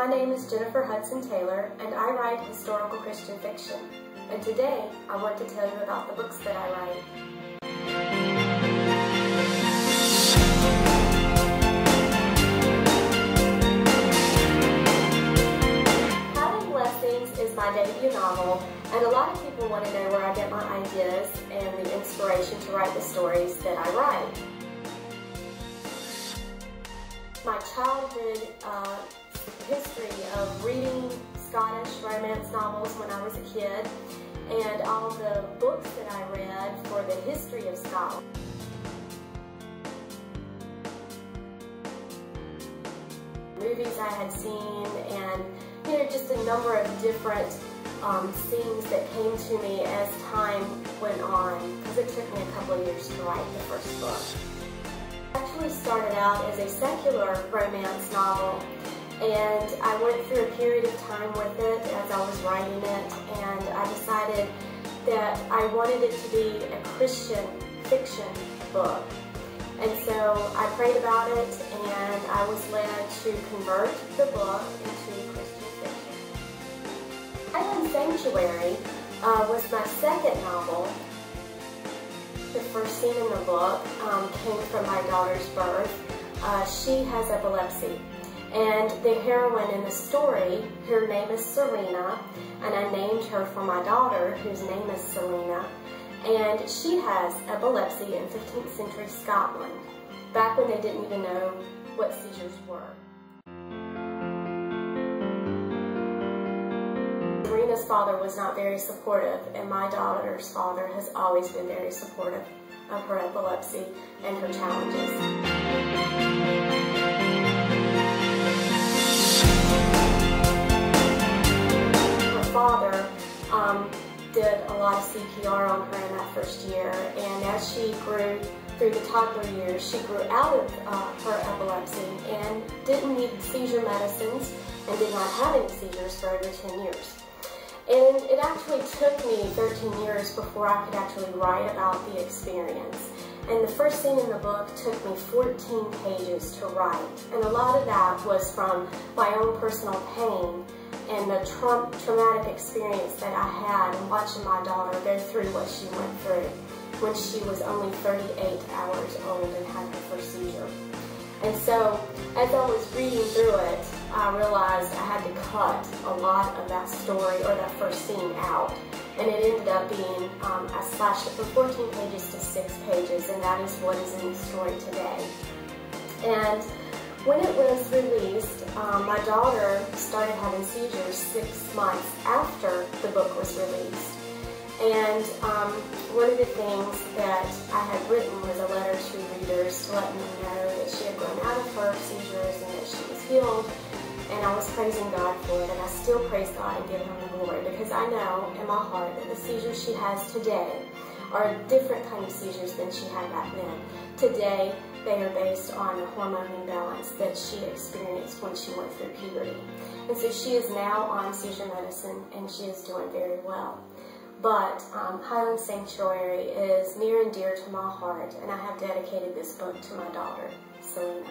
My name is Jennifer Hudson Taylor, and I write historical Christian fiction. And today, I want to tell you about the books that I write. Highland Blessings is my debut novel, and a lot of people want to know where I get my ideas and the inspiration to write the stories that I write. My childhood history of reading Scottish romance novels when I was a kid, and all the books that I read for the history of Scotland. Movies I had seen, and just a number of different scenes that came to me as time went on, because it took me a couple of years to write the first book. It actually started out as a secular romance novel, and I went through a period of time with it as I was writing it, and I decided that I wanted it to be a Christian fiction book. And so I prayed about it, and I was led to convert the book into Christian fiction. Highland Sanctuary was my second novel. The first scene in the book came from my daughter's birth. She has epilepsy, and the heroine in the story, her name is Serena, and I named her for my daughter, whose name is Selena, and she has epilepsy in 15th century Scotland, back when they didn't even know what seizures were. Serena's father was not very supportive, and my daughter's father has always been very supportive of her epilepsy and her challenges. Her father did a lot of CPR on her in that first year, and as she grew through the toddler years, she grew out of her epilepsy and didn't need seizure medicines and did not have any seizures for over 10 years. And it actually took me 13 years before I could actually write about the experience. And the first scene in the book took me 14 pages to write. And a lot of that was from my own personal pain and the traumatic experience that I had in watching my daughter go through what she went through when she was only 38 hours old and had her first seizure. And so, as I was reading through it, I realized I had to cut a lot of that story, or that first scene, out. And it ended up being, I slashed it from 14 pages to 6 pages, and that is what is in the story today. And when it was released, my daughter started having seizures 6 months after the book was released. And one of the things that I had written was a letter to readers to let them know that she had grown out of her seizures and that she was healed. And I was praising God for it, and I still praise God and give Him the glory, because I know in my heart that the seizures she has today are a different kind of seizures than she had back then. Today, they are based on a hormone imbalance that she experienced when she went through puberty. And so she is now on seizure medicine, and she is doing very well. But Highland Sanctuary is near and dear to my heart, and I have dedicated this book to my daughter, Selena.